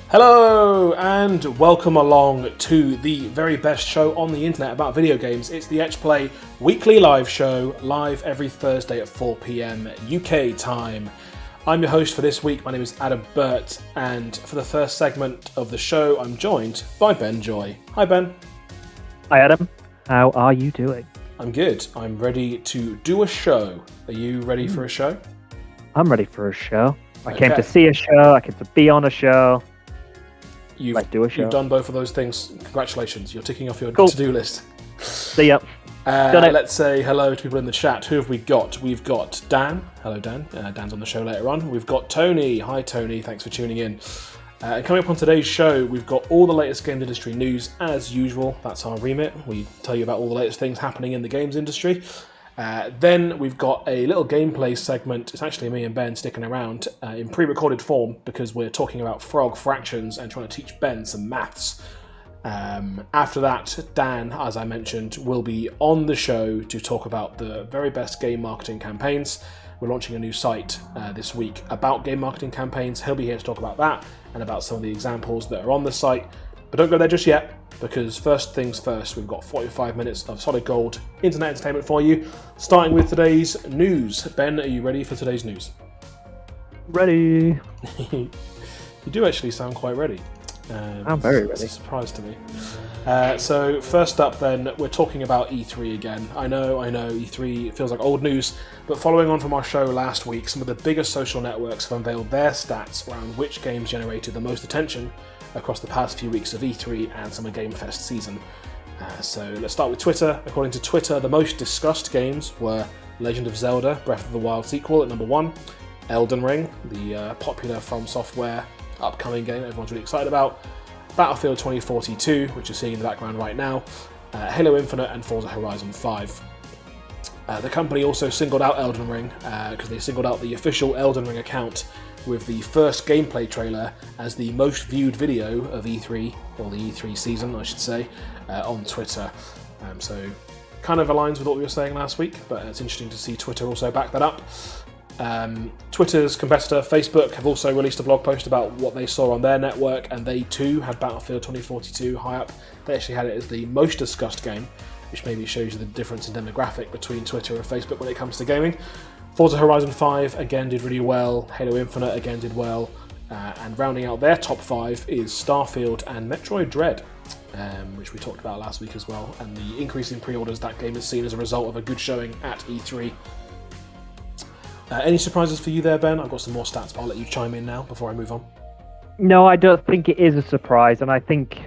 Hello and welcome along to the very best show on the internet about video games. It's the Etch Play weekly live show, live every Thursday at 4 p.m. UK time. I'm your host for this week. My name is Adam Burt, and for the first segment of the show, I'm joined by Ben Joy. Hi, Ben. Hi, Adam. How are you doing? I'm good. I'm ready to do a show. Are you ready for a show? I'm ready for a show. I came to see a show. I came to be on a show. Let's do a show. You've done both of those things. Congratulations. You're ticking off your Cool. to-do list. See ya. Done it. Let's say hello to people in the chat. Who have we got? We've got Dan. Hello, Dan. Dan's on the show later on. We've got Tony. Hi, Tony. Thanks for tuning in. And coming up on today's show, we've got all the latest games industry news as usual. That's our remit. We tell you about all the latest things happening in the games industry. Then we've got a little gameplay segment. It's actually me and Ben sticking around in pre-recorded form because we're talking about frog fractions and trying to teach Ben some maths. After that, Dan, as I mentioned, will be on the show to talk about the very best game marketing campaigns. We're launching a new site this week about game marketing campaigns. He'll be here to talk about that and about some of the examples that are on the site. But don't go there just yet, because first things first, we've got 45 minutes of solid gold internet entertainment for you, starting with today's news. Ben, are you ready for today's news? Ready. You do actually sound quite ready. I'm very ready. It's a surprise to me. So first up then, we're talking about E3 again. I know, E3 feels like old news, but following on from our show last week, some of the biggest social networks have unveiled their stats around which games generated the most attention across the past few weeks of E3 and Summer Game Fest season. So let's start with Twitter. According to Twitter, the most discussed games were Legend of Zelda Breath of the Wild sequel at number 1, Elden Ring, the popular From Software upcoming game everyone's really excited about, Battlefield 2042, which you're seeing in the background right now, Halo Infinite and Forza Horizon 5. The company also singled out Elden Ring because they singled out the official Elden Ring account with the first gameplay trailer as the most viewed video of E3, or the E3 season I should say, on Twitter. So kind of aligns with what we were saying last week, but it's interesting to see Twitter also back that up. Twitter's competitor Facebook have also released a blog post about what they saw on their network, and they too had Battlefield 2042 high up. They actually had it as the most discussed game, which maybe shows you the difference in demographic between Twitter and Facebook when it comes to gaming. Forza Horizon 5 again did really well, Halo Infinite again did well, and rounding out their top 5 is Starfield and Metroid Dread, which we talked about last week as well, and the increase in pre-orders that game has seen as a result of a good showing at E3. Any surprises for you there, Ben? I've got some more stats, but I'll let you chime in now before I move on. No, I don't think it is a surprise, and I think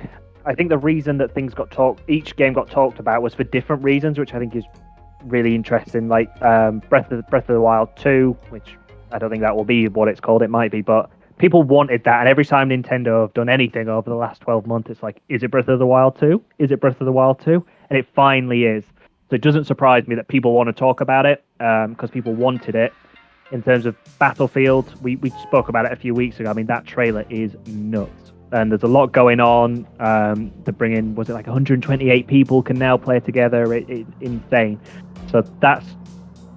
the reason that each game got talked about was for different reasons, which I think is really interesting. Like Breath of the Wild 2, which I don't think that will be what it's called. It might be, but people wanted that, and every time Nintendo have done anything over the last 12 months, it's like, is it Breath of the Wild 2? Is it Breath of the Wild 2? And it finally is. So it doesn't surprise me that people want to talk about it because people wanted it. In terms of Battlefield, we spoke about it a few weeks ago. I mean, that trailer is nuts. And there's a lot going on. They're bringing, was it like 128 people can now play together? It's insane. So that's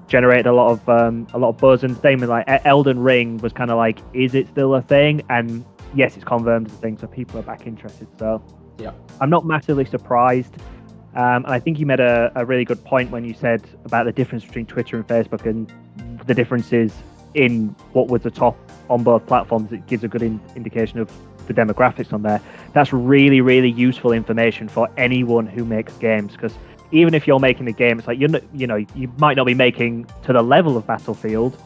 generated a lot of buzz. And same with like Elden Ring was kind of like, is it still a thing? And yes, it's confirmed as a thing, so people are back interested. So yeah, I'm not massively surprised. And I think you made a really good point when you said about the difference between Twitter and Facebook and the differences in what was the top on both platforms. It gives a good indication of the demographics on there. That's really, really useful information for anyone who makes games, because even if you're making a game, it's like, you might not be making to the level of Battlefield,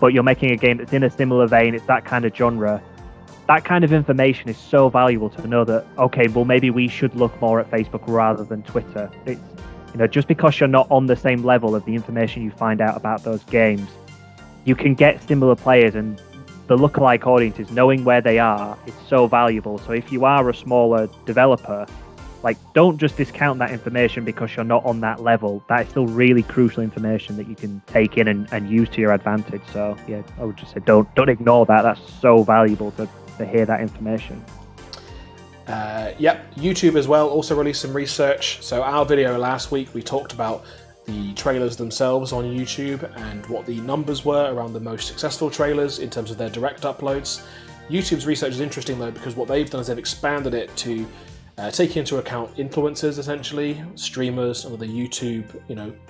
but you're making a game that's in a similar vein. It's that kind of genre. That kind of information is so valuable to know that, okay, well, maybe we should look more at Facebook rather than Twitter. It's, just because you're not on the same level of the information you find out about those games, you can get similar players, and the lookalike audiences, knowing where they are, is so valuable. So if you are a smaller developer, like, don't just discount that information because you're not on that level. That is still really crucial information that you can take in and use to your advantage. So yeah, I would just say don't ignore that. That's so valuable to hear that information. YouTube as well also released some research. So our video last week, we talked about the trailers themselves on YouTube and what the numbers were around the most successful trailers in terms of their direct uploads. YouTube's research is interesting though, because what they've done is they've expanded it to take into account influencers, essentially, streamers and other YouTube,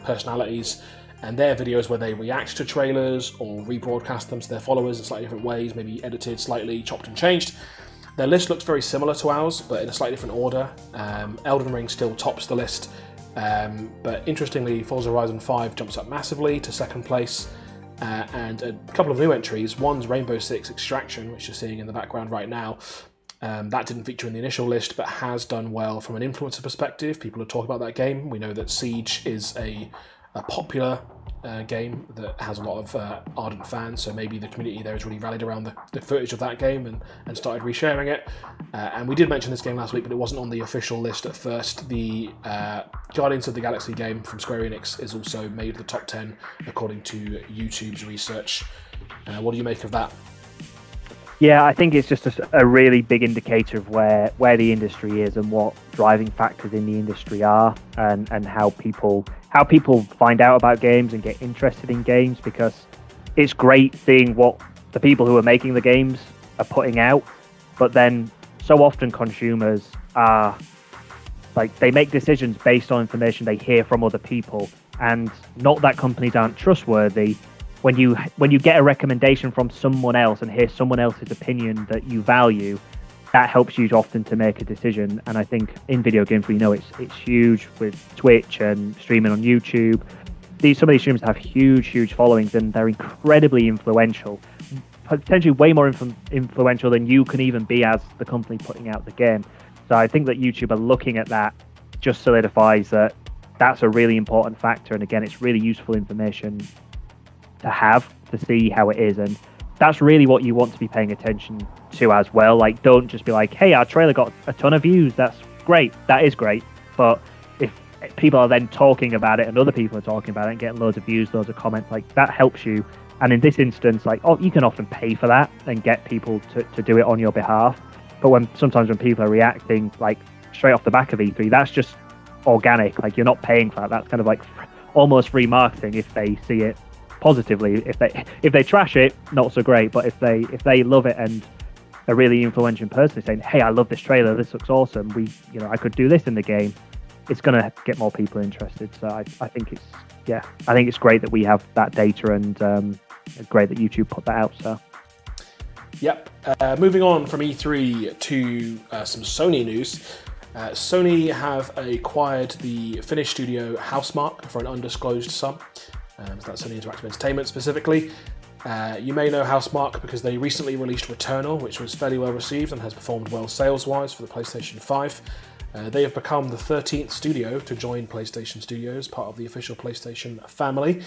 personalities, and their videos where they react to trailers or rebroadcast them to their followers in slightly different ways, maybe edited, slightly chopped and changed. Their list looks very similar to ours, but in a slightly different order. Elden Ring still tops the list, but interestingly, Forza Horizon 5 jumps up massively to second place, and a couple of new entries. One's Rainbow Six Extraction, which you're seeing in the background right now. That didn't feature in the initial list, but has done well from an influencer perspective. People are talking about that game. We know that Siege is a popular game that has a lot of ardent fans, so maybe the community there has really rallied around the footage of that game and started resharing it. And we did mention this game last week, but it wasn't on the official list at first. The Guardians of the Galaxy game from Square Enix is also made the top 10 according to YouTube's research. What do you make of that? Yeah, I think it's just a really big indicator of where the industry is and what driving factors in the industry are, and how people find out about games and get interested in games, because it's great seeing what the people who are making the games are putting out, but then so often consumers are like, they make decisions based on information they hear from other people, and not that companies aren't trustworthy. When you get a recommendation from someone else and hear someone else's opinion that you value, that helps you often to make a decision. And I think in video games, we know it's huge with Twitch and streaming on YouTube. Some of these streamers have huge followings, and they're incredibly influential, potentially way more influential than you can even be as the company putting out the game. So I think that YouTube are looking at that just solidifies that that's a really important factor. And again, it's really useful information to have to see how it is, and that's really what you want to be paying attention to as well. Like, don't just be like, hey, our trailer got a ton of views, that's great, that is great, but if people are then talking about it and other people are talking about it and getting loads of views, loads of comments, like, that helps you. And in this instance, like, you can often pay for that and get people to do it on your behalf, but sometimes when people are reacting like straight off the back of E3, that's just organic. Like, you're not paying for that. That's kind of like almost free marketing if they see it positively. If they trash it, not so great, but if they love it and a really influential person saying, hey, I love this trailer, this looks awesome, I could do this in the game, it's going to get more people interested. So I think it's great that we have that data, and great that YouTube put that out. So yep. Moving on from E3 to some Sony news. Sony have acquired the Finnish studio Housemarque for an undisclosed sum. So that's Sony Interactive Entertainment specifically. You may know Housemarque because they recently released Returnal, which was fairly well received and has performed well sales-wise for the PlayStation 5. They have become the 13th studio to join PlayStation Studios, part of the official PlayStation family.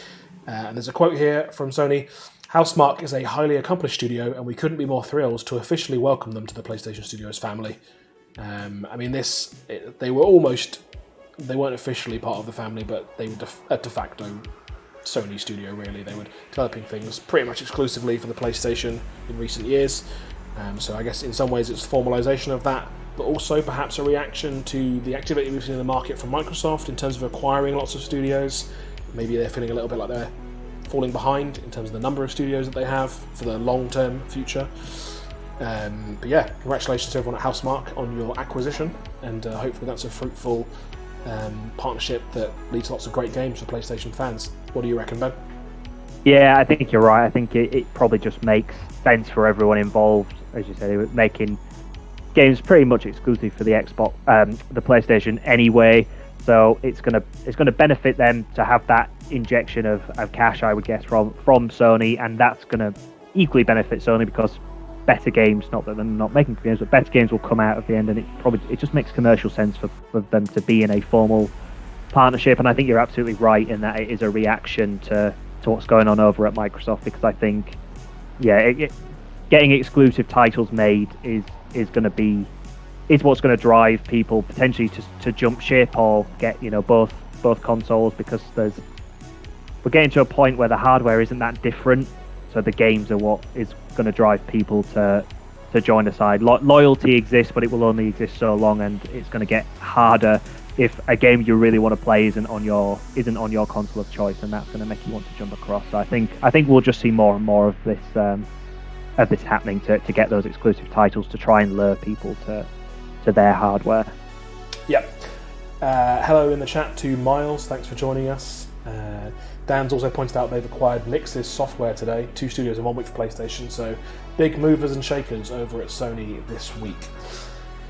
And there's a quote here from Sony: Housemarque is a highly accomplished studio, and we couldn't be more thrilled to officially welcome them to the PlayStation Studios family. They weren't officially part of the family, but they were a de facto Sony studio, really. They were developing things pretty much exclusively for the PlayStation in recent years. So I guess in some ways it's a formalization of that, but also perhaps a reaction to the activity we've seen in the market from Microsoft in terms of acquiring lots of studios. Maybe they're feeling a little bit like they're falling behind in terms of the number of studios that they have for the long-term future. But yeah, congratulations to everyone at Housemarque on your acquisition, and hopefully that's a fruitful partnership that leads to lots of great games for PlayStation fans. What do you reckon, Ben? Yeah, I think you're right. I think it probably just makes sense for everyone involved. As you said, they were making games pretty much exclusive for the Xbox, the PlayStation anyway. So it's gonna benefit them to have that injection of cash, I would guess, from Sony, and that's gonna equally benefit Sony because better games, not that they're not making games, but better games will come out of the end, and it just makes commercial sense for them to be in a formal partnership. And I think you're absolutely right in that it is a reaction to what's going on over at Microsoft, because I think, getting exclusive titles made is what's going to drive people potentially to jump ship or get both consoles, because we're getting to a point where the hardware isn't that different, so the games are what is going to drive people to join the side. Loyalty exists, but it will only exist so long, and it's going to get harder if a game you really want to play isn't on your console of choice, and that's going to make you want to jump across. So I think we'll just see more and more of this this happening to get those exclusive titles to try and lure people to their hardware. Yep. Hello in the chat to Miles, thanks for joining us. Dan's also pointed out they've acquired Nix's software today, 2 studios and 1 week for PlayStation, so big movers and shakers over at Sony this week.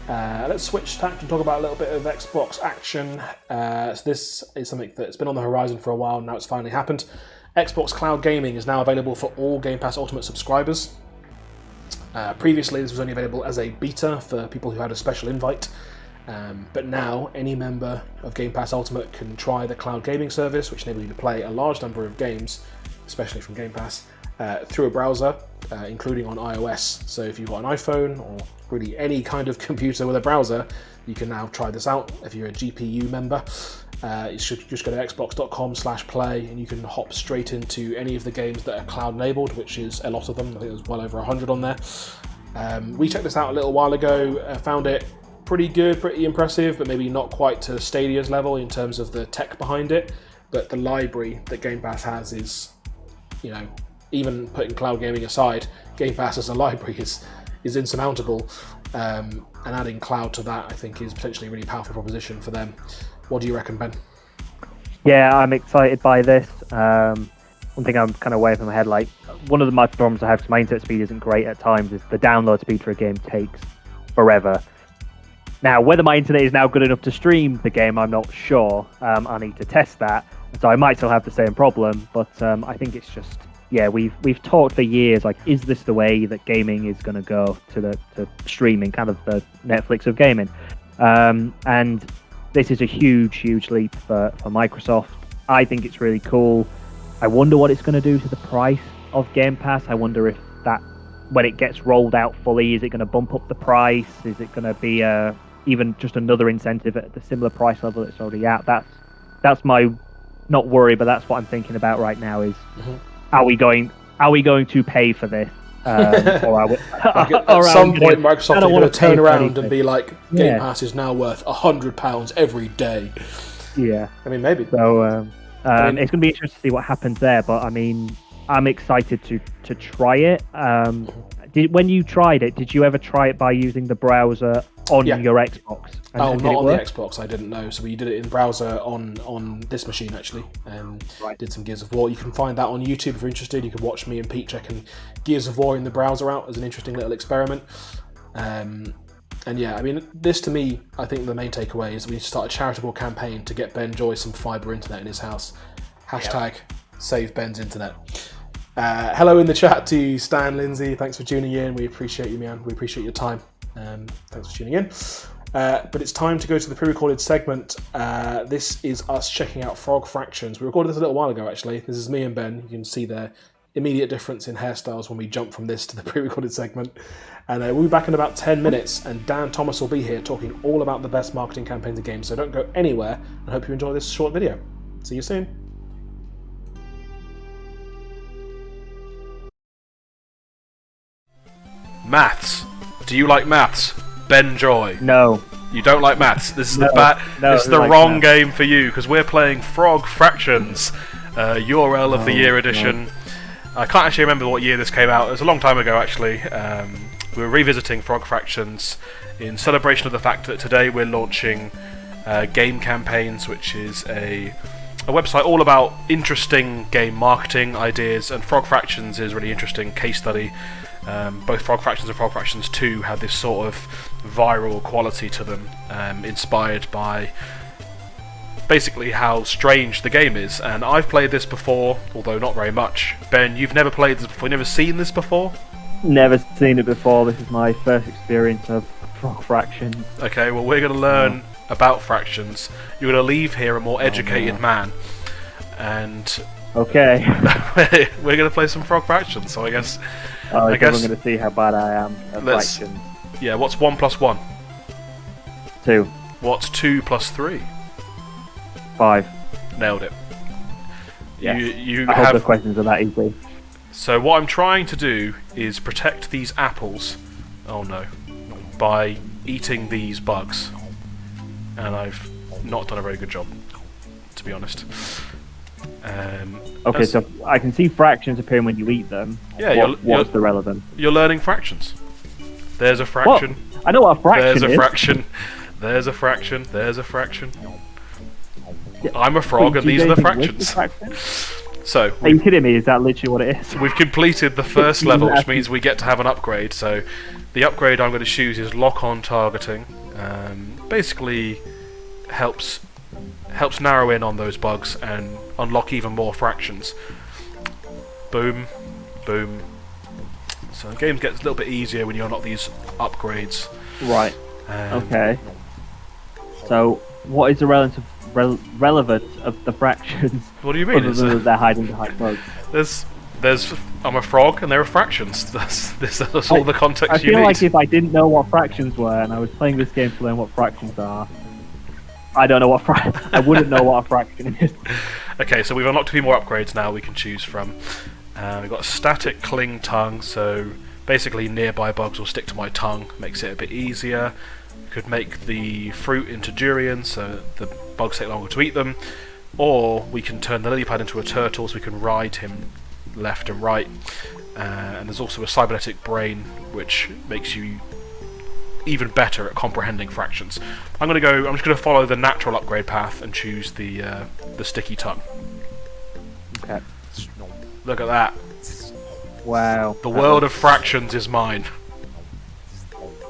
Let's switch tack and talk about a little bit of Xbox action. So this is something that's been on the horizon for a while, now it's finally happened. Xbox Cloud Gaming is now available for all Game Pass Ultimate subscribers. Previously this was only available as a beta for people who had a special invite. But now, any member of Game Pass Ultimate can try the cloud gaming service, which enables you to play a large number of games, especially from Game Pass, through a browser, including on iOS. So if you've got an iPhone, or really any kind of computer with a browser, you can now try this out. If you're a GPU member, you should just go to xbox.com/play, and you can hop straight into any of the games that are cloud-enabled, which is a lot of them. I think there's well over 100 on there. We checked this out a little while ago, found it pretty good, pretty impressive, but maybe not quite to Stadia's level in terms of the tech behind it. But the library that Game Pass has is, even putting cloud gaming aside, Game Pass as a library is insurmountable. And adding cloud to that, I think, is potentially a really powerful proposition for them. What do you reckon, Ben? Yeah, I'm excited by this. One thing I'm kind of way from my head, like one of my problems I have, because my internet speed isn't great at times, is the download speed for a game takes forever. Now, whether my internet is now good enough to stream the game, I'm not sure. I need to test that. So I might still have the same problem, but I think it's just, we've talked for years, like, is this the way that gaming is going to go to streaming, kind of the Netflix of gaming? And this is a huge, huge leap for Microsoft. I think it's really cool. I wonder what it's going to do to the price of Game Pass. I wonder if that, when it gets rolled out fully, is it going to bump up the price? Is it going to be even just another incentive at the similar price level it's already at? That's my, not worry, but that's what I'm thinking about right now is, are we going to pay for this? Or are we, at some point Microsoft is going to turn around and be like, Game Pass is now worth £100 every day. Yeah. I mean, maybe. So it's going to be interesting to see what happens there, but I mean, I'm excited to try it. When you tried it, did you ever try it by using the browser on your Xbox? Not on the Xbox, I didn't know. So we did it in browser on this machine, actually. Did some Gears of War. You can find that on YouTube if you're interested. You can watch me and Pete checking Gears of War in the browser out as an interesting little experiment. And yeah, I mean, this to me, I think the main takeaway is we need to start a charitable campaign to get Ben Joy some fibre internet in his house. Hashtag save Ben's internet. Hello in the chat to Stan Lindsay. Thanks for tuning in. We appreciate you, man. We appreciate your time. Thanks for tuning in. But it's time to go to the pre-recorded segment. This is us checking out Frog Fractions. We recorded this a little while ago, actually. This is me and Ben. You can see the immediate difference in hairstyles when we jump from this to the pre-recorded segment. And we'll be back in about 10 minutes, and Dan Thomas will be here talking all about the best marketing campaigns in games. So don't go anywhere, and I hope you enjoy this short video. See you soon. Maths. Do you like maths? Ben Joy. No. You don't like maths. This is the wrong game for you, because we're playing Frog Fractions, URL of the Year edition. I can't actually remember what year this came out. It was a long time ago, actually. We were revisiting Frog Fractions in celebration of the fact that today we're launching Game Campaigns, which is a website all about interesting game marketing ideas, and Frog Fractions is a really interesting case study. Both Frog Fractions and Frog Fractions 2 had this sort of viral quality to them, inspired by basically how strange the game is. And I've played this before, although not very much. Ben, you've never played this before? You've never seen this before? Never seen it before. This is my first experience of Frog Fractions. Okay, well, we're going to learn about fractions. You're going to leave here a more educated man. And okay, we're going to play some Frog Fractions. So I guess I'm going to see how bad I am at fractions. Yeah, what's 1 plus 1? 2. What's 2 plus 3? 5. Nailed it. Yes. You I have hope the questions are that easy. So what I'm trying to do is protect these apples. Oh no. By eating these bugs. And I've not done a very good job, to be honest. Okay, so I can see fractions appearing when you eat them. Yeah, what's the relevant? You're learning fractions. There's a fraction. What? I know what a fraction is. There's a fraction. There's a fraction. There's a fraction. I'm a frog, and these are the fractions. So, are you kidding me? Is that literally what it is? We've completed the first level, which means we get to have an upgrade. So, the upgrade I'm going to choose is lock-on targeting. Basically, helps narrow in on those bugs and unlock even more fractions. Boom, boom. So the game gets a little bit easier when you unlock these upgrades. Right. Okay. So, what is the relevance of the fractions? What do you mean? They're hiding behind bugs. There's I'm a frog and there are fractions. That's all the context you need. I feel like if I didn't know what fractions were and I was playing this game to learn what fractions are, I don't know what I wouldn't know what a fraction is. Okay, so we've unlocked a few more upgrades now we can choose from. We've got a static cling tongue, so basically nearby bugs will stick to my tongue, makes it a bit easier. Could make the fruit into durian, so the bugs take longer to eat them. Or we can turn the lily pad into a turtle, so we can ride him left and right. And there's also a cybernetic brain, which makes you even better at comprehending fractions. I'm just going to follow the natural upgrade path and choose the sticky tongue. Okay. Look at that. Wow. The world of fractions is mine.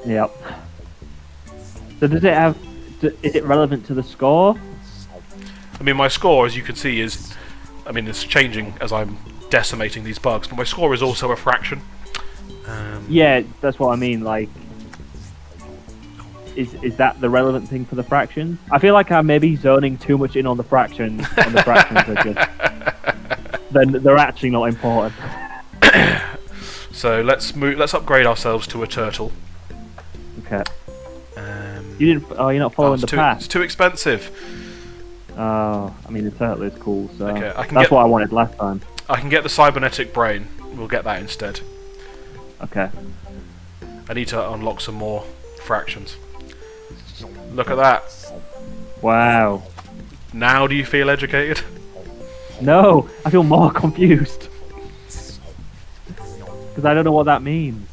Yep. So does it have? Is it relevant to the score? I mean, my score, as you can see, it's changing as I'm decimating these bugs, but my score is also a fraction. Yeah, that's what I mean. Like, is that the relevant thing for the fractions? I feel like I'm maybe zoning too much in on the fractions. Then they're actually not important. So let's upgrade ourselves to a turtle. Okay. You're not following the path. It's too expensive. Oh, I mean the turtle is cool, so okay, that's what I wanted last time. I can get the cybernetic brain. We'll get that instead. Okay. I need to unlock some more fractions. Look at that. Wow. Now do you feel educated? No, I feel more confused. Because I don't know what that means.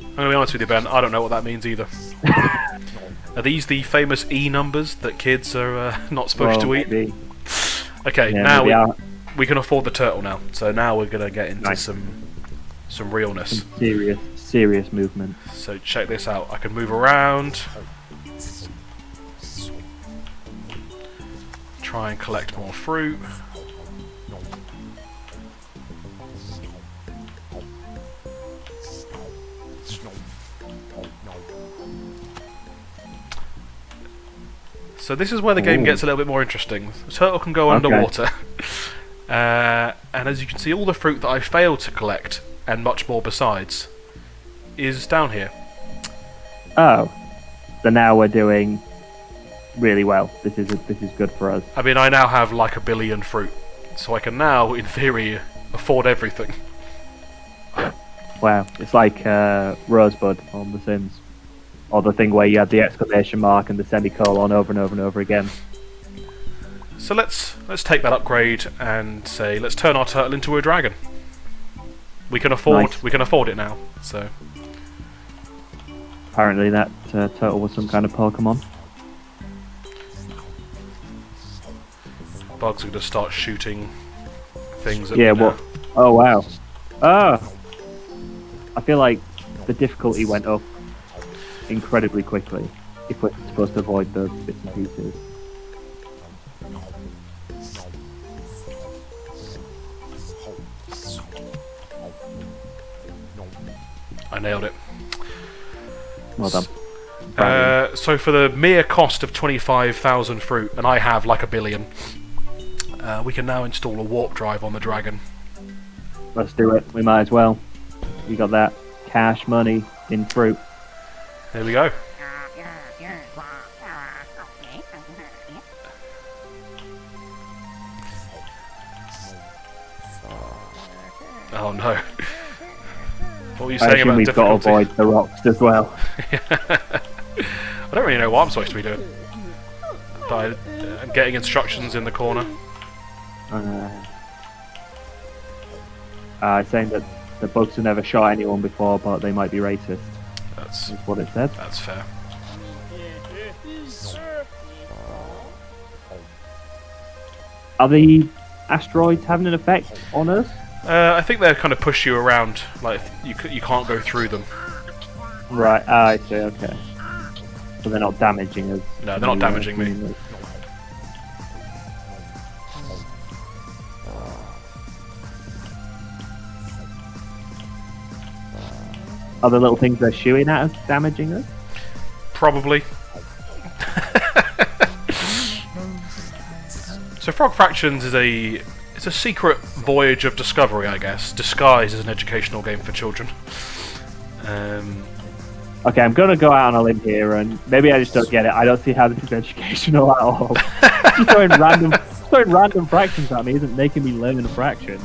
I'm going to be honest with you, Ben, I don't know what that means either. Are these the famous E numbers that kids are not supposed to eat? Maybe. Okay, yeah, now we can afford the turtle now. So now we're going to get into some realness. Some serious movement. So check this out. I can move around. Try and collect more fruit. So this is where the game gets a little bit more interesting. The turtle can go underwater. And as you can see, all the fruit that I failed to collect, and much more besides, is down here. Oh. So now we're doing really well. This is good for us. I mean, I now have like 1 billion fruit. So I can now, in theory, afford everything. Wow. It's like Rosebud on The Sims. Or the thing where you had the exclamation mark and the semicolon over and over and over again. So let's take that upgrade and say let's turn our turtle into a dragon. We can afford it now. So apparently that turtle was some kind of Pokemon. Bugs are going to start shooting things at me what? now. Oh wow. I feel like the difficulty went up incredibly quickly if we're supposed to avoid the bits and pieces. I nailed it. Well done. So for the mere cost of 25,000 fruit, and I have like 1 billion, we can now install a warp drive on the dragon. Let's do it. We might as well. You got that cash money in fruit. There we go. Oh no. What were you saying about we've difficulty? Got to avoid the rocks as well. I don't really know what I'm supposed to be doing. But I'm getting instructions in the corner. Saying that the bugs have never shot anyone before, but they might be racist. That's what it said. That's fair. Are the asteroids having an effect on us? I think they kind of push you around, like you can't go through them. Right, I see, okay. So they're not damaging us? No, they're not damaging me. Are the little things they're shooting at us damaging us? Probably. So Frog Fractions is it's a secret voyage of discovery, I guess, disguised as an educational game for children. Okay, I'm going to go out on a limb here, and maybe I just don't get it. I don't see how this is educational at all. Just throwing random fractions at me isn't making me learn a fraction.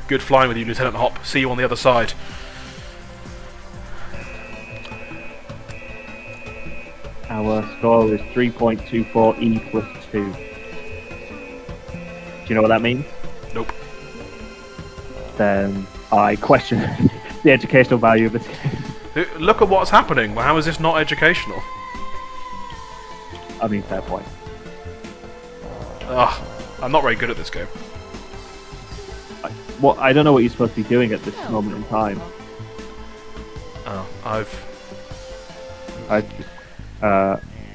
Good flying with you, Lieutenant Hop. See you on the other side. Our score is 3.24 E plus 2. Do you know what that means? Nope. Then I question the educational value of this game. Look at what's happening. How is this not educational? I mean, fair point. Ugh, I'm not very good at this game. I don't know what you're supposed to be doing at this moment in time. Oh,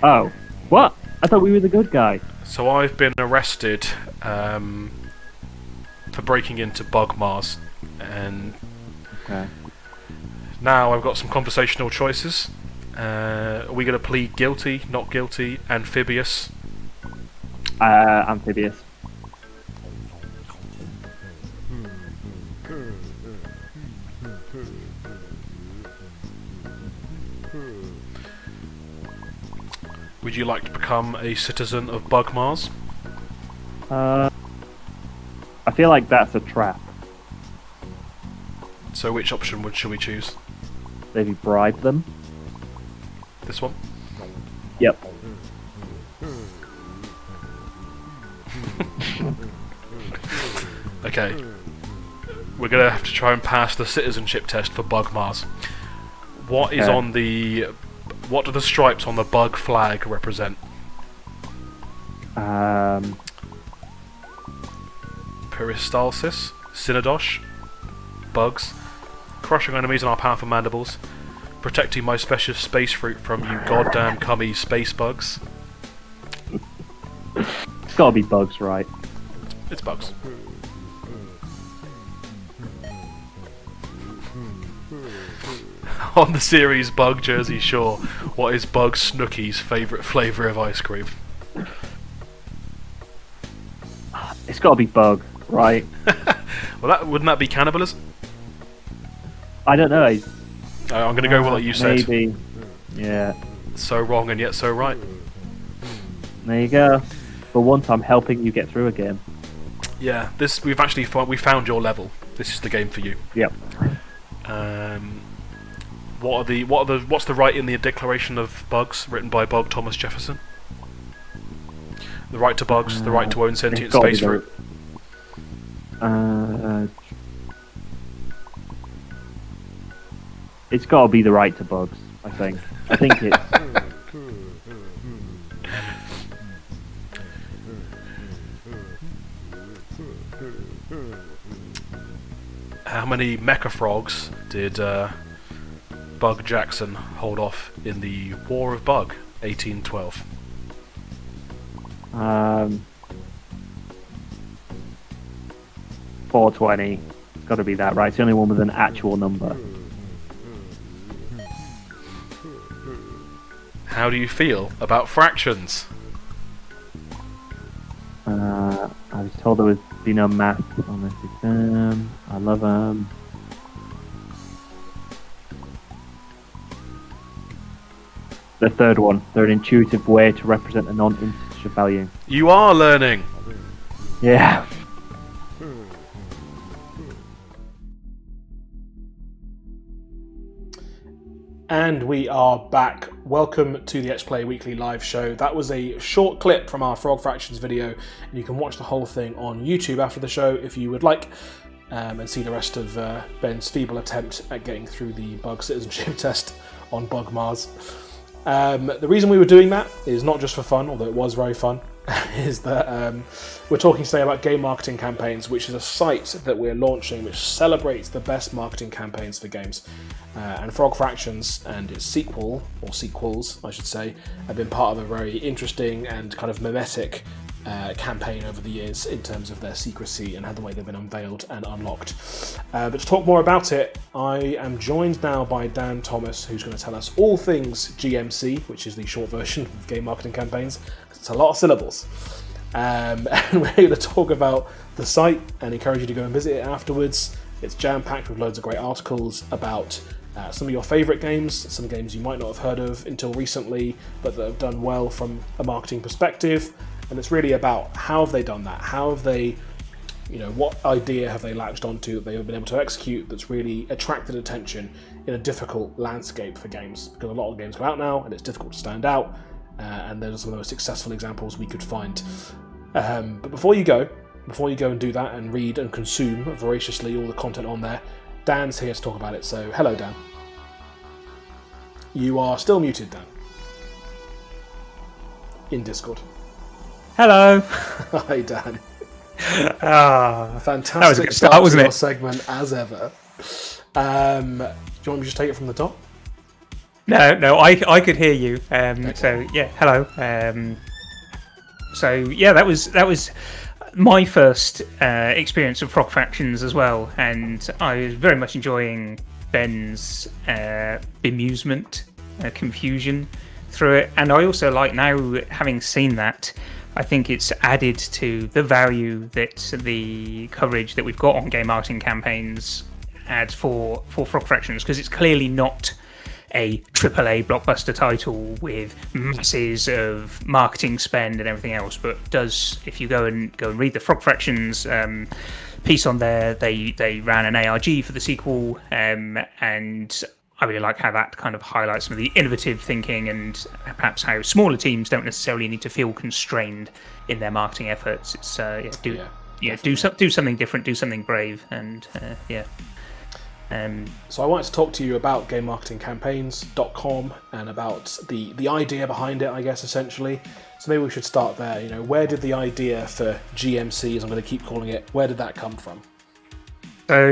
oh, what? I thought we were the good guy. So I've been arrested for breaking into Bug Mars, and now I've got some conversational choices. Are we going to plead guilty, not guilty, amphibious? Amphibious. Would you like to become a citizen of Bug Mars? I feel like that's a trap. So which option should we choose? Maybe bribe them? This one? Yep. Okay. We're going to have to try and pass the citizenship test for Bug Mars. What is on the... What do the stripes on the bug flag represent? Peristalsis, Synodosh, bugs, crushing enemies in our powerful mandibles, protecting my special space fruit from you goddamn cummy space bugs. It's gotta be bugs, right? It's bugs. On the series Bug Jersey Shore, what is Bug Snooky's favourite flavour of ice cream? It's gotta be bug, right? Well, wouldn't that be cannibalism? I don't know. I'm going to go with what you said. Maybe. Yeah. So wrong and yet so right. There you go. For once, I'm helping you get through a game. Yeah, we found your level. This is the game for you. Yep. What's the right in the Declaration of Bugs, written by Bug Thomas Jefferson? The right to bugs, the right to own sentient space fruit. It's got to be the right to bugs. I think it's. How many mecha frogs did Bug Jackson hold off in the War of Bug, 1812? 420. It's got to be that, right? It's the only one with an actual number. How do you feel about fractions? I was told there would be no math on this exam. I love them. The third one. They're an intuitive way to represent a non-integer value. You are learning! Yeah. And we are back. Welcome to the Etch Play Weekly live show. That was a short clip from our Frog Fractions video, and you can watch the whole thing on YouTube after the show if you would like, and see the rest of Ben's feeble attempt at getting through the bug citizenship test on Bug Mars. The reason we were doing that is not just for fun, although it was very fun, is that we're talking today about Game Marketing Campaigns, which is a site that we're launching which celebrates the best marketing campaigns for games. And Frog Fractions and its sequel, or sequels I should say, have been part of a very interesting and kind of mimetic campaign over the years in terms of their secrecy and the way they've been unveiled and unlocked. But to talk more about it, I am joined now by Dan Thomas, who's going to tell us all things GMC, which is the short version of Game Marketing Campaigns. It's a lot of syllables. And we're going to talk about the site and encourage you to go and visit it afterwards. It's jam-packed with loads of great articles about some of your favourite games, some games you might not have heard of until recently, but that have done well from a marketing perspective. And it's really about how have they done that? How have they, what idea have they latched onto that they've been able to execute that's really attracted attention in a difficult landscape for games? Because a lot of games go out now and it's difficult to stand out, and those are some of the most successful examples we could find. But before you go and do that and read and consume voraciously all the content on there, Dan's here to talk about it. So, hello, Dan. You are still muted, Dan. In Discord. Hello. Hi, Dan. That Fantastic was a good start, wasn't it? Segment as ever. Do you want me to just take it from the top? No, I could hear you. Okay. So yeah, hello. So yeah, that was my first experience of Frog Fractions as well, and I was very much enjoying Ben's bemusement, confusion through it, and I also like now, having seen that, I think it's added to the value that the coverage that we've got on Game Marketing Campaigns adds for Frog Fractions, because it's clearly not a AAA blockbuster title with masses of marketing spend and everything else, but does, if you go and read the Frog Fractions piece on there, they ran an ARG for the sequel, and I really like how that kind of highlights some of the innovative thinking and perhaps how smaller teams don't necessarily need to feel constrained in their marketing efforts. It's do something different, do something brave, and So I wanted to talk to you about GameMarketingCampaigns.com and about the idea behind it, I guess, essentially. So maybe we should start there. Where did the idea for GMC, as I'm going to keep calling it, where did that come from? So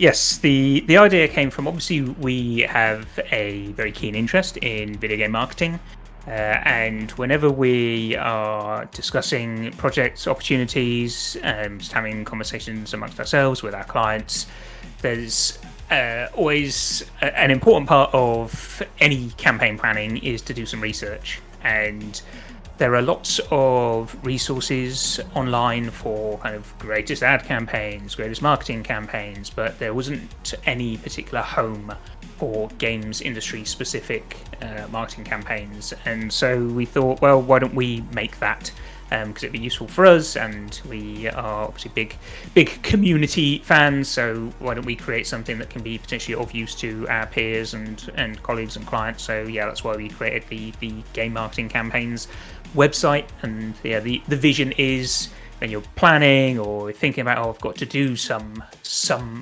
yes, the idea came from, obviously we have a very keen interest in video game marketing, and whenever we are discussing projects, opportunities, just having conversations amongst ourselves with our clients, there's always an important part of any campaign planning is to do some research, and there are lots of resources online for kind of greatest ad campaigns, greatest marketing campaigns, but there wasn't any particular home for games industry specific marketing campaigns. And so we thought, well, why don't we make that? Because it'd be useful for us, and we are obviously big community fans, so why don't we create something that can be potentially of use to our peers and colleagues and clients. So yeah, that's why we created the Game Marketing Campaigns website. And yeah, the vision is, when you're planning or thinking about, I've got to do some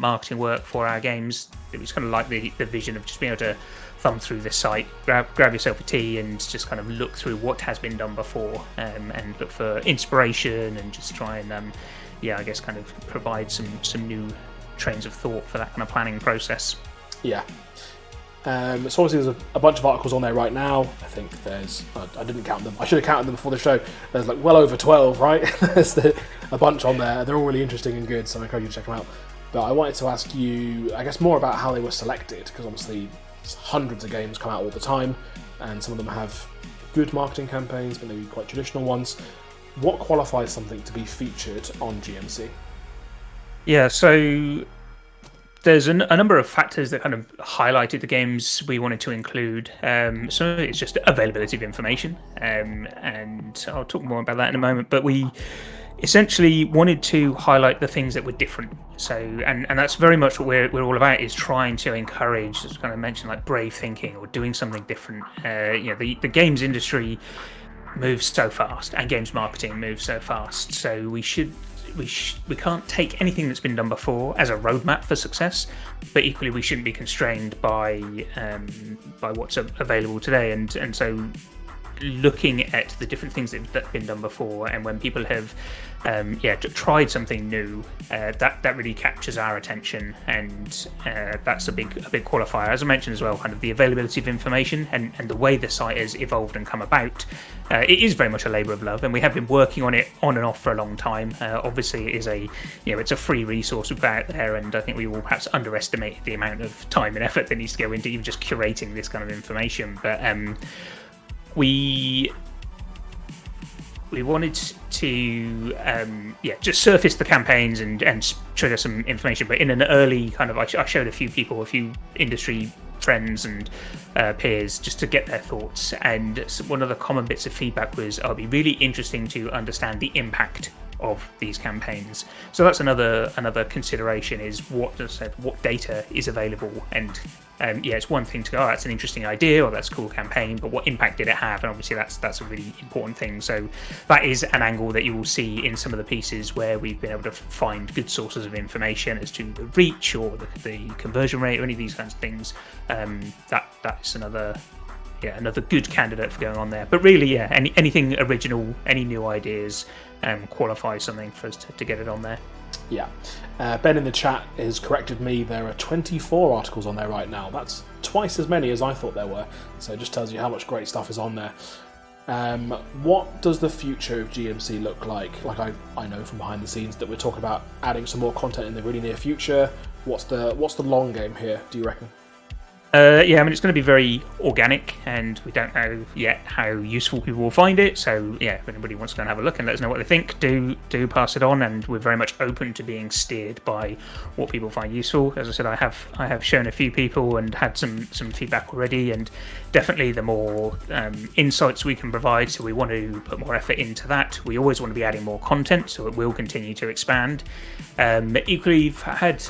marketing work for our games, it was kind of like the vision of just being able to thumb through the site, grab yourself a tea, and just kind of look through what has been done before, and look for inspiration, and just try and I guess kind of provide some new trains of thought for that kind of planning process. Yeah. So obviously there's a bunch of articles on there right now. I think there's, I didn't count them, I should have counted them before the show. There's like well over 12, right? There's a bunch on there. They're all really interesting and good, so I encourage you to check them out. But I wanted to ask you, I guess, more about how they were selected, because obviously hundreds of games come out all the time, and some of them have good marketing campaigns, but maybe quite traditional ones. What qualifies something to be featured on GMC? Yeah, so there's a number of factors that kind of highlighted the games we wanted to include. Some of it's just availability of information, and I'll talk more about that in a moment. But we essentially wanted to highlight the things that were different. So, and that's very much what we're all about, is trying to encourage, as kind of mentioned, like brave thinking or doing something different. The games industry moves so fast, and games marketing moves so fast. So we can't take anything that's been done before as a roadmap for success, but equally we shouldn't be constrained by what's available today. And so looking at the different things that have been done before, and when people have tried something new, that really captures our attention, and that's a big qualifier. As I mentioned as well, kind of the availability of information and the way the site has evolved and come about. It is very much a labour of love, and we have been working on it on and off for a long time. Obviously, it is it's a free resource we've got out there, and I think we will perhaps underestimate the amount of time and effort that needs to go into even just curating this kind of information. But we wanted to just surface the campaigns and show us some information, but in an early kind of, I showed a few industry friends and peers, just to get their thoughts. And one of the common bits of feedback was, it'd be really interesting to understand the impact of these campaigns. So that's another consideration, is what data is available. And it's one thing to go, that's an interesting idea, or that's a cool campaign, but what impact did it have? And obviously that's a really important thing. So that is an angle that you will see in some of the pieces where we've been able to find good sources of information as to the reach or the conversion rate or any of these kinds of things. That's another good candidate for going on there. But really, anything original, any new ideas qualifies something for us to get it on there. Yeah. Ben in the chat has corrected me. There are 24 articles on there right now. That's twice as many as I thought there were. So it just tells you how much great stuff is on there. What does the future of GMC look like? Like I know from behind the scenes that we're talking about adding some more content in the really near future. What's the long game here, do you reckon? It's going to be very organic, and we don't know yet how useful people will find it. So if anybody wants to go and have a look and let us know what they think, do pass it on, and we're very much open to being steered by what people find useful. As I said, I have shown a few people and had some feedback already, and definitely the more insights we can provide, so we want to put more effort into that. We always want to be adding more content, so it will continue to expand. Equally, we've had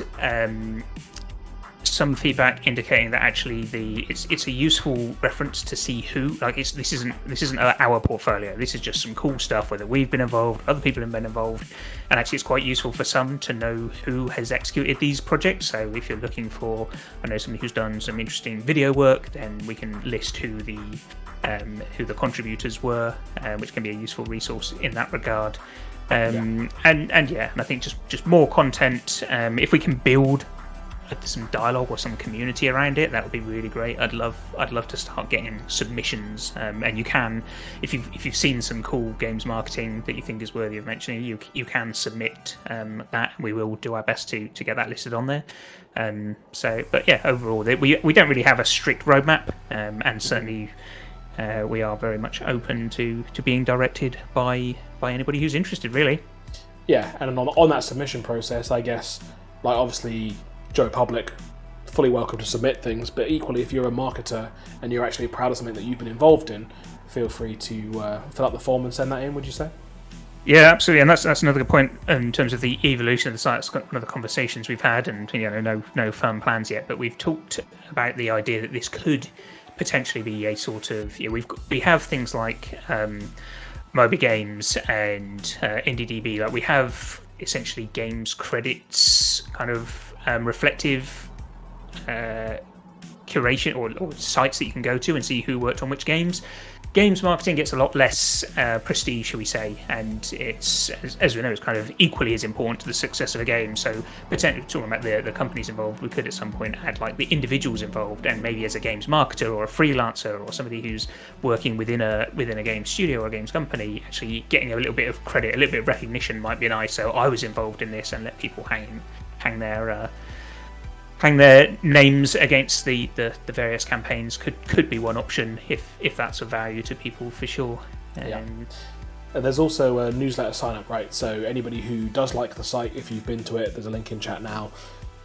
some feedback indicating that actually it's a useful reference to see who, like, this isn't our portfolio. This is just some cool stuff, whether we've been involved, other people have been involved, and actually it's quite useful for some to know who has executed these projects. So if you're looking for, somebody who's done some interesting video work, then we can list who the contributors were, which can be a useful resource in that regard. And I think just more content. If we can build some dialogue or some community around it, that would be really great. I'd love to start getting submissions, and you can, if you've seen some cool games marketing that you think is worthy of mentioning, you can submit that. We will do our best to get that listed on there. Overall, we don't really have a strict roadmap, and certainly we are very much open to being directed by anybody who's interested, really. Yeah, and on that submission process, I guess, like, obviously Joe Public, fully welcome to submit things, but equally, if you're a marketer and you're actually proud of something that you've been involved in, feel free to fill out the form and send that in, would you say? Yeah, absolutely, and that's another good point in terms of the evolution of the site. It's one of the conversations we've had, and no firm plans yet, but we've talked about the idea that this could potentially be a sort of, we have things like Moby Games and IndieDB. Like, we have essentially games credits, kind of reflective curation or sites that you can go to and see who worked on which games. Games marketing gets a lot less prestige, shall we say, and it's, as we know, it's kind of equally as important to the success of a game. So potentially talking about the companies involved, we could at some point add like the individuals involved, and maybe as a games marketer or a freelancer or somebody who's working within a game studio or a games company, actually getting a little bit of credit, a little bit of recognition might be nice. So I was involved in this, and let people hang their names against the various campaigns could be one option if that's of value to people, for sure. And there's also a newsletter sign up, right? So anybody who does like the site, if you've been to it, there's a link in chat now,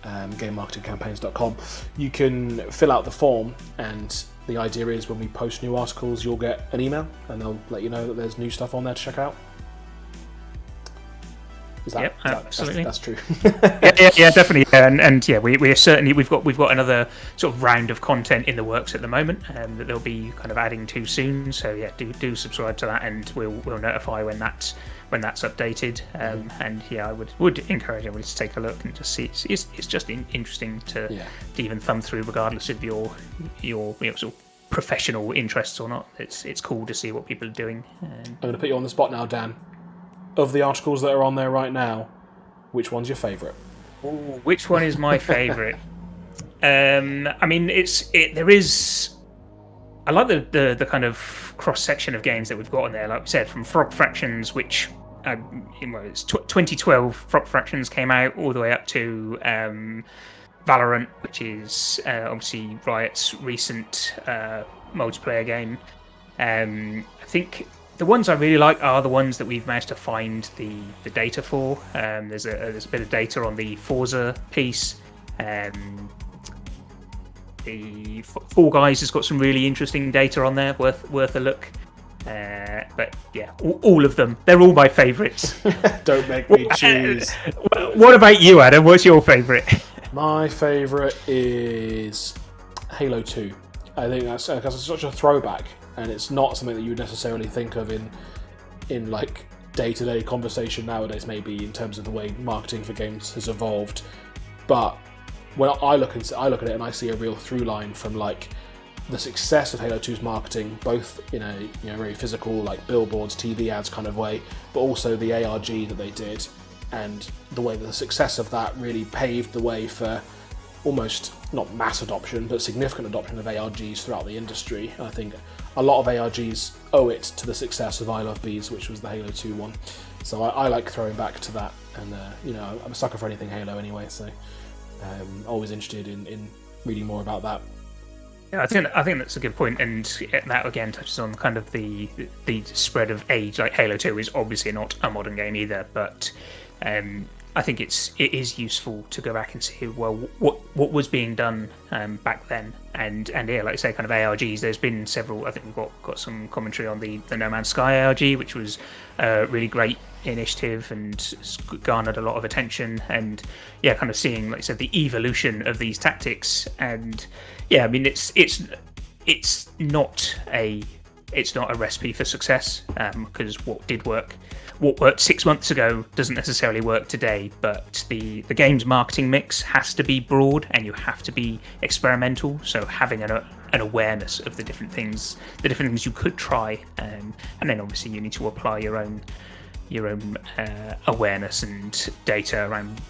gamemarketingcampaigns.com. You can fill out the form, and the idea is when we post new articles, you'll get an email and they'll let you know that there's new stuff on there to check out. Absolutely. That's true. yeah, definitely. Yeah. And yeah, we're certainly we've got another sort of round of content in the works at the moment, that they'll be kind of adding to soon. So yeah, do subscribe to that, and we'll notify when that's updated. And yeah, I would encourage everybody to take a look and just see. It's just interesting to even thumb through, regardless of your sort of professional interests or not. It's cool to see what people are doing. I'm going to put you on the spot now, Dan. Of the articles that are on there right now, which one's your favourite? Which one is my favourite? I mean, there is. I like the kind of cross section of games that we've got on there. Like we said, from Frog Fractions, which it's 2012. Frog Fractions came out all the way up to Valorant, which is obviously Riot's recent multiplayer game. I think the ones I really like are the ones that we've managed to find the data for. There's a bit of data on the Forza piece. The Fall Guys has got some really interesting data on there, worth a look. But yeah, all of them, they're all my favourites. Don't make me choose. What about you, Adam? What's your favourite? My favourite is Halo 2. I think that's because it's such a throwback, and it's not something that you would necessarily think of in like day-to-day conversation nowadays, maybe in terms of the way marketing for games has evolved. But when I look at it and I see a real through line from like the success of Halo 2's marketing, both in a very physical, like billboards, TV ads kind of way, but also the ARG that they did, and the way that the success of that really paved the way for almost not mass adoption, but significant adoption of ARGs throughout the industry. And I think a lot of ARGs owe it to the success of I Love Bees, which was the Halo 2 one. So I like throwing back to that, and I'm a sucker for anything Halo anyway, so always interested in reading more about that. Yeah, I think that's a good point, and that again touches on kind of the spread of age. Like Halo 2 is obviously not a modern game either, but I think it is useful to go back and see what was being done back then, and yeah, like I say, kind of ARGs. There's been several. I think we've got some commentary on the No Man's Sky ARG, which was a really great initiative and garnered a lot of attention. And yeah, kind of seeing, like I said, the evolution of these tactics. And yeah, I mean, it's not a recipe for success, because what worked 6 months ago doesn't necessarily work today, but the game's marketing mix has to be broad, and you have to be experimental. So having an awareness of the different things you could try, and then obviously you need to apply your own awareness and data around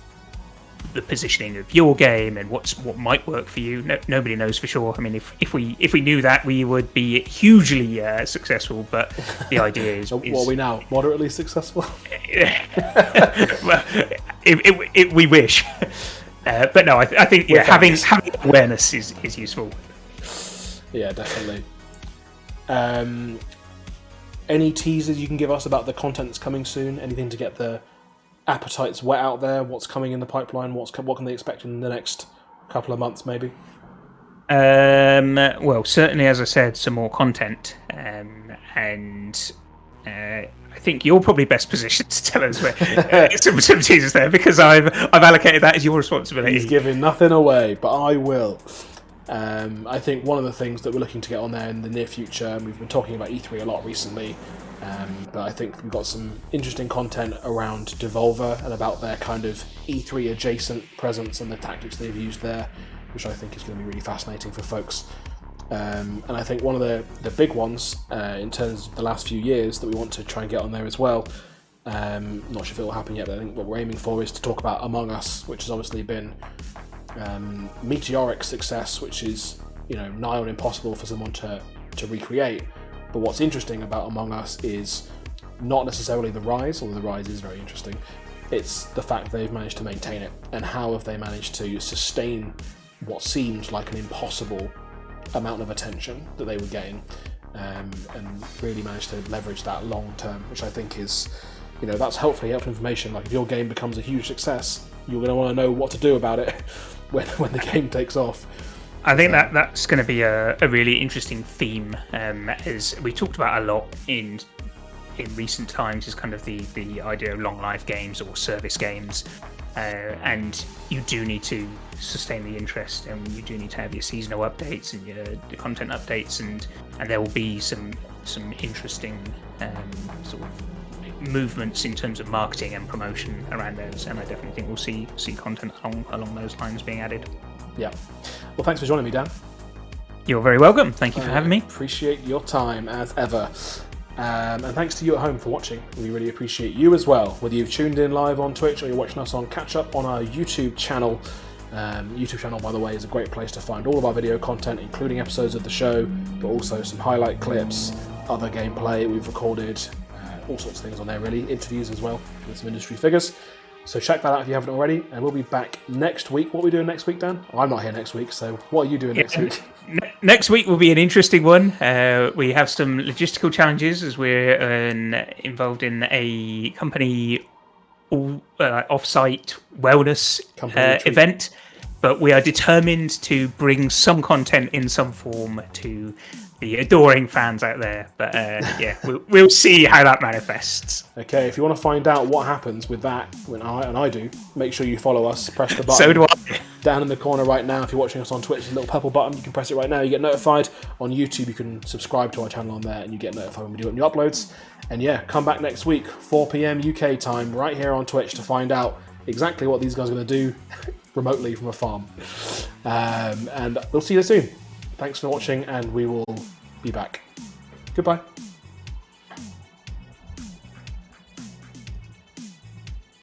the positioning of your game and what might work for you. Nobody knows for sure. I mean, if we knew that, we would be hugely successful. But the idea is, what are we now? Moderately successful? Well, we wish. But no, I think having awareness is useful. Yeah, definitely. Any teasers you can give us about the content that's coming soon? Anything to get the appetites wet out there? What's coming in the pipeline? What can they expect in the next couple of months, maybe? Well, certainly, as I said, some more content, and I think you're probably best positioned to tell us where some teasers there, because I've allocated that as your responsibility. He's giving nothing away, but I will. I think one of the things that we're looking to get on there in the near future, and we've been talking about E3 a lot recently, but I think we've got some interesting content around Devolver and about their kind of E3 adjacent presence and the tactics they've used there, which I think is going to be really fascinating for folks. And I think one of the big ones in terms of the last few years that we want to try and get on there as well, not sure if it will happen yet, but I think what we're aiming for is to talk about Among Us, which has obviously been meteoric success, which is nigh on impossible for someone to recreate. But what's interesting about Among Us is not necessarily the rise, although the rise is very interesting. It's the fact they've managed to maintain it, and how have they managed to sustain what seems like an impossible amount of attention that they were getting, and really managed to leverage that long term, which I think is, that's helpful information. Like if your game becomes a huge success, you're going to want to know what to do about it when the game takes off. I think that's going to be a really interesting theme, as we talked about a lot in in recent times is kind of the idea of long life games or service games. And you do need to sustain the interest, and you do need to have your seasonal updates and your content updates, and there will be some interesting sort of movements in terms of marketing and promotion around those. And I definitely think we'll see content along those lines being added. Yeah. Well, thanks for joining me, Dan. You're very welcome. Thank you for having me. Appreciate your time as ever. And thanks to you at home for watching. We really appreciate you as well. Whether you've tuned in live on Twitch or you're watching us on catch up on our YouTube channel. YouTube channel, by the way, is a great place to find all of our video content, including episodes of the show, but also some highlight clips, other gameplay we've recorded, all sorts of things on there really, interviews as well with some industry figures. So check that out if you haven't already, and we'll be back next week. What are we doing next week, Dan? I'm not here next week, so what are you doing next week? Next week will be an interesting one. We have some logistical challenges as we're involved in a company off-site wellness event, but we are determined to bring some content in some form to the adoring fans out there. But yeah, we'll see how that manifests. Okay, if you want to find out what happens with that, when I do, make sure you follow us, press the button. So do I. Down in the corner right now, if you're watching us on Twitch, there's a little purple button. You can press it right now. You get notified. On YouTube, you can subscribe to our channel on there, and you get notified when we do new uploads. And yeah, come back next week, 4 p.m. UK time, right here on Twitch to find out exactly what these guys are going to do remotely from a farm. And we'll see you soon. Thanks for watching, and we will be back. Goodbye.